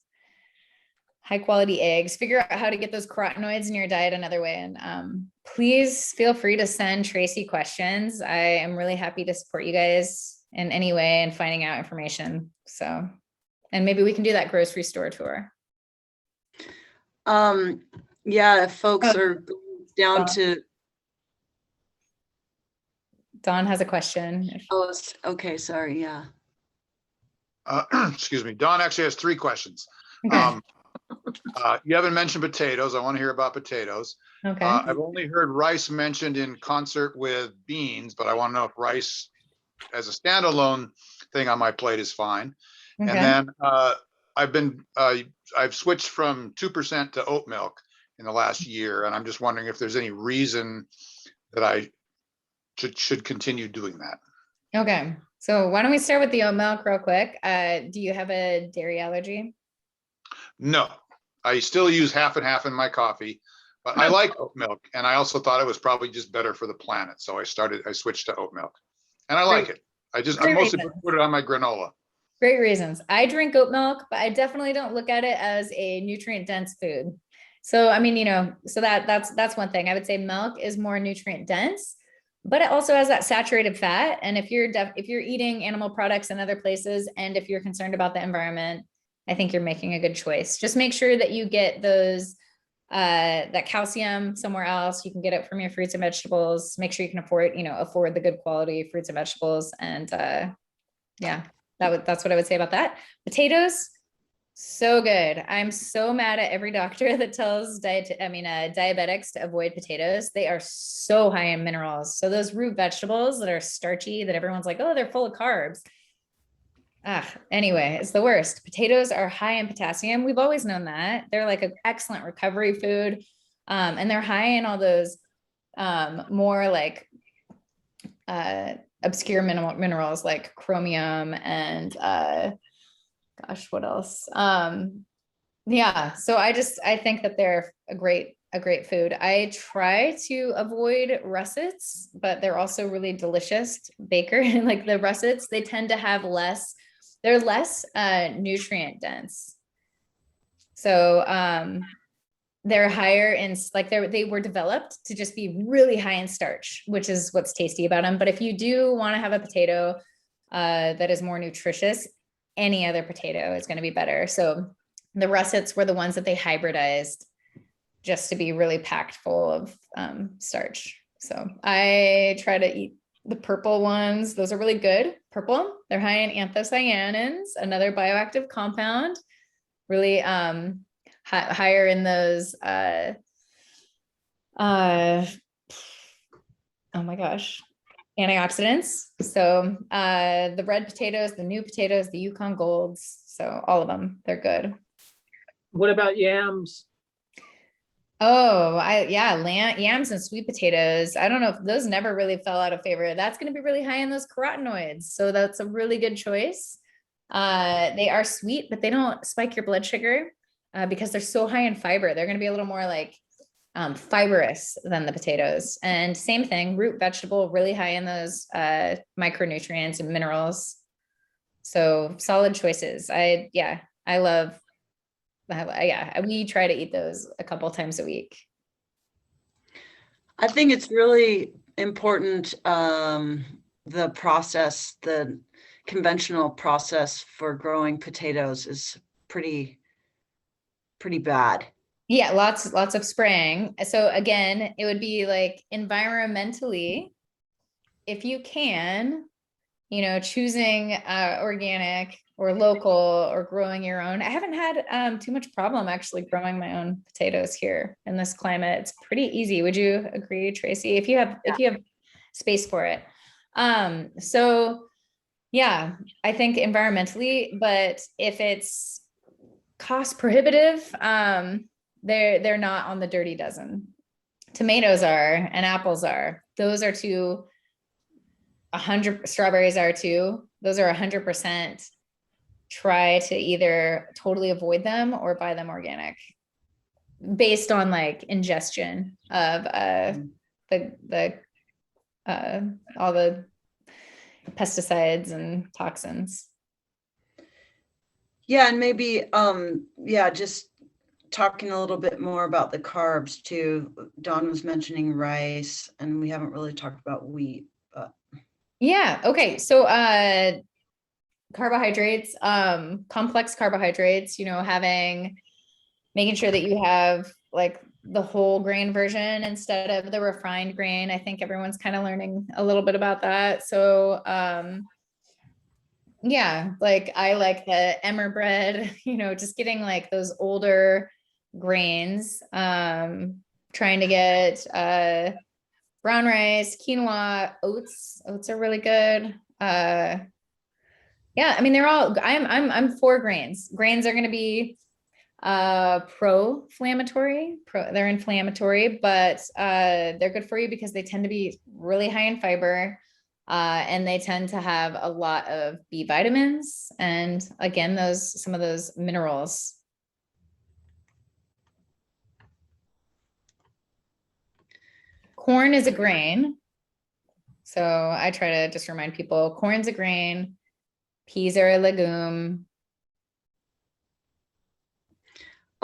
high quality eggs, figure out how to get those carotenoids in your diet another way. And please feel free to send Tracy questions. I am really happy to support you guys in any way and finding out information. So, and maybe we can do that grocery store tour. Yeah, if folks are down to. Dawn has a question. Oh, okay. Sorry. Yeah. Excuse me. Dawn actually has 3 questions. Okay. You haven't mentioned potatoes. I want to hear about potatoes. Okay. I've only heard rice mentioned in concert with beans, but I want to know if rice as a standalone thing on my plate is fine. Okay. And then I've switched from 2% to oat milk in the last year, and I'm just wondering if there's any reason that I should continue doing that. Okay. So why don't we start with the oat milk real quick? Do you have a dairy allergy? No, I still use half and half in my coffee, but I like oat milk, and I also thought it was probably just better for the planet. So I switched to oat milk, and I like it. I mostly put it on my granola. Great reasons. I drink oat milk, but I definitely don't look at it as a nutrient dense food. So, I mean, so that's one thing. I would say milk is more nutrient dense, but it also has that saturated fat. And if you're eating animal products in other places, and if you're concerned about the environment, I think you're making a good choice. Just make sure that you get those, that calcium somewhere else. You can get it from your fruits and vegetables. Make sure you can afford the good quality fruits and vegetables. And yeah, that's what I would say about that. Potatoes, so good. I'm so mad at every doctor that tells diabetics to avoid potatoes. They are so high in minerals. So those root vegetables that are starchy, that everyone's like, oh, they're full of carbs. Anyway, it's the worst. Potatoes are high in potassium. We've always known that. They're like an excellent recovery food. And they're high in all those more like obscure minerals like chromium and gosh, what else? Yeah. So I think that they're a great food. I try to avoid russets, but they're also really delicious. Baker, like the russets, they tend to have they're less nutrient dense. So they're higher in they were developed to just be really high in starch, which is what's tasty about them. But if you do want to have a potato that is more nutritious, any other potato is going to be better. So the russets were the ones that they hybridized just to be really packed full of starch. So I try to eat the purple ones. Those are really good. Purple, they're high in anthocyanins, another bioactive compound, really higher in those, oh my gosh, antioxidants. So the red potatoes, the new potatoes, the Yukon Golds, so all of them, they're good. What about yams? Oh, yams and sweet potatoes. I don't know if those never really fell out of favor. That's going to be really high in those carotenoids. So that's a really good choice. They are sweet, but they don't spike your blood sugar because they're so high in fiber. They're going to be a little more like fibrous than the potatoes. And same thing, root vegetable, really high in those micronutrients and minerals. So solid choices. We try to eat those a couple times a week. I think it's really important, the conventional process for growing potatoes is pretty bad. Yeah, lots of spraying. So again, it would be like environmentally, if you can, choosing organic, or local or growing your own. I haven't had too much problem actually growing my own potatoes here in this climate. It's pretty easy. Would you agree, Tracy? If you have space for it. So yeah, I think environmentally, but if it's cost prohibitive, they're not on the dirty dozen. Tomatoes are and apples are. Those are 100. Strawberries are too. Those are 100%. Try to either totally avoid them or buy them organic based on like ingestion of all the pesticides and toxins. Yeah, and maybe just talking a little bit more about the carbs too. Dawn was mentioning rice, and we haven't really talked about wheat. But yeah, okay. So carbohydrates, complex carbohydrates, making sure that you have like the whole grain version instead of the refined grain. I think everyone's kind of learning a little bit about that. So yeah, like I like the emmer bread, just getting like those older grains, trying to get brown rice, quinoa, oats. Oats are really good. Yeah, I mean, I'm for grains. Grains are going to be pro-inflammatory. They're inflammatory, but they're good for you because they tend to be really high in fiber, and they tend to have a lot of B vitamins and again, some of those minerals. Corn is a grain. So I try to just remind people, corn's a grain, peas are a legume.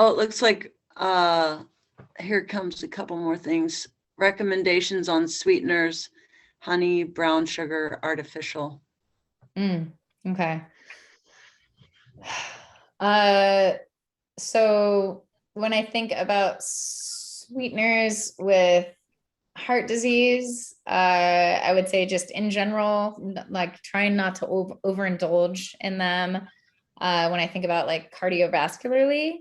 oh, it looks like here comes a couple more things. Recommendations on sweeteners: honey, brown sugar, artificial. Okay. So when I think about sweeteners with heart disease, I would say just in general, like trying not to overindulge in them. When I think about like cardiovascularly,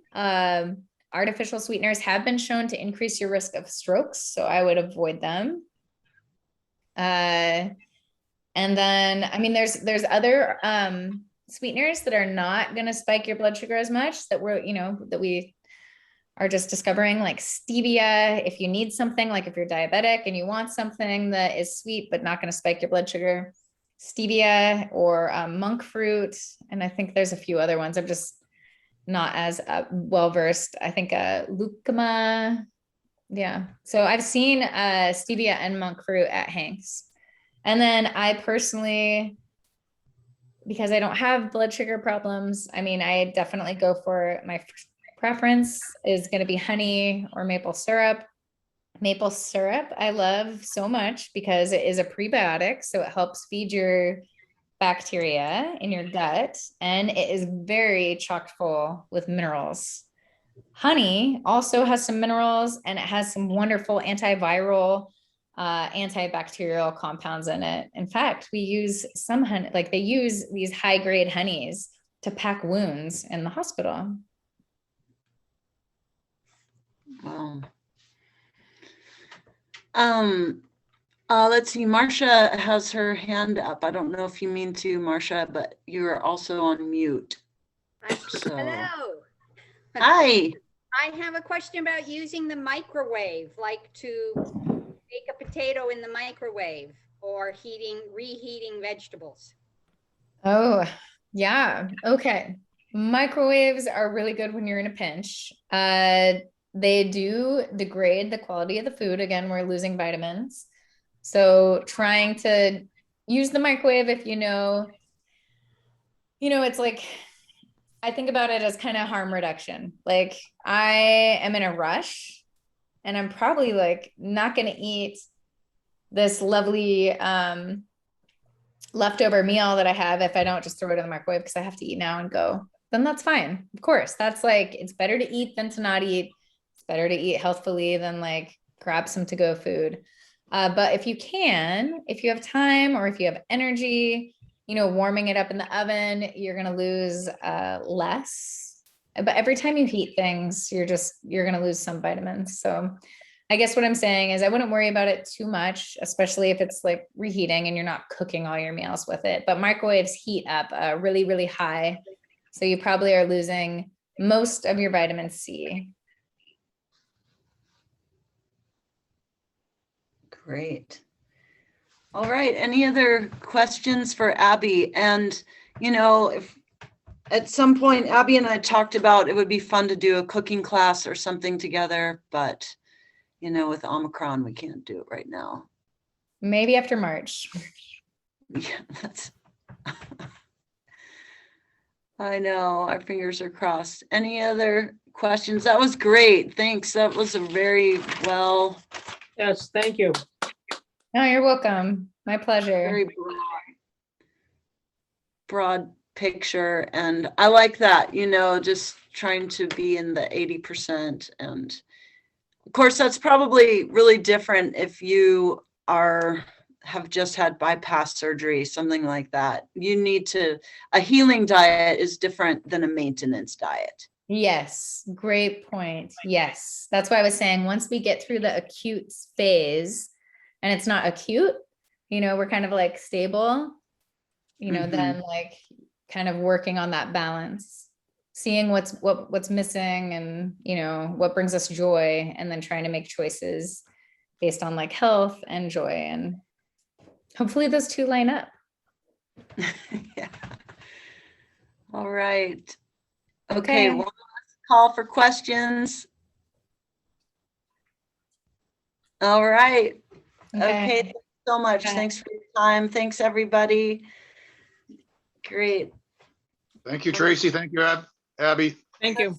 artificial sweeteners have been shown to increase your risk of strokes, so I would avoid them. And then, I mean, there's other sweeteners that are not going to spike your blood sugar as much that we are just discovering, like stevia. If you need something, like if you're diabetic and you want something that is sweet but not going to spike your blood sugar, stevia or monk fruit. And I think there's a few other ones. I'm just not as well versed. I think lucuma. Yeah. So I've seen stevia and monk fruit at Hank's. And then I personally, because I don't have blood sugar problems, I mean, I definitely go for my preference is going to be honey or maple syrup. Maple syrup I love so much because it is a prebiotic, so it helps feed your bacteria in your gut, and it is very chock full with minerals. Honey also has some minerals, and it has some wonderful antiviral, antibacterial compounds in it. In fact, we use some honey, like they use these high grade honeys to pack wounds in the hospital. Wow. Let's see. Marcia has her hand up. I don't know if you mean to, Marcia, but you are also on mute. So. Hello. Hi. I have a question about using the microwave, like to bake a potato in the microwave or reheating vegetables. Oh, yeah. Okay. Microwaves are really good when you're in a pinch. They do degrade the quality of the food. Again, we're losing vitamins. So trying to use the microwave if it's like, I think about it as kind of harm reduction. Like I am in a rush and I'm probably like not going to eat this lovely leftover meal that I have if I don't just throw it in the microwave because I have to eat now and go. Then that's fine. Of course, that's like, it's better to eat than to not eat. It's better to eat healthfully than like grab some to-go food. But if you have time or if you have energy, warming it up in the oven, you're going to lose less. But every time you heat things, you're going to lose some vitamins. So I guess what I'm saying is I wouldn't worry about it too much, especially if it's like reheating and you're not cooking all your meals with it. But microwaves heat up really, really high. So you probably are losing most of your vitamin C. Great. All right. Any other questions for Abby? And, if at some point Abby and I talked about it would be fun to do a cooking class or something together, but with Omicron, we can't do it right now. Maybe after March. Yeah, I know, our fingers are crossed. Any other questions? That was great. Thanks. That was a very well, Yes, thank you. No, you're welcome. My pleasure. very broad picture. And I like that, just trying to be in the 80%. And of course, that's probably really different if you have just had bypass surgery, something like that. A healing diet is different than a maintenance diet. Yes, great point. Yes. That's why I was saying once we get through the acute phase and it's not acute, we're kind of like stable, then like kind of working on that balance, seeing what's missing and, what brings us joy, and then trying to make choices based on like health and joy, and hopefully those two line up. Yeah. All right. Okay. Okay. One last call for questions. All right. Okay. Thanks so much. Okay. Thanks for your time. Thanks, everybody. Great. Thank you, Tracy. Thank you, Abby. Thank you.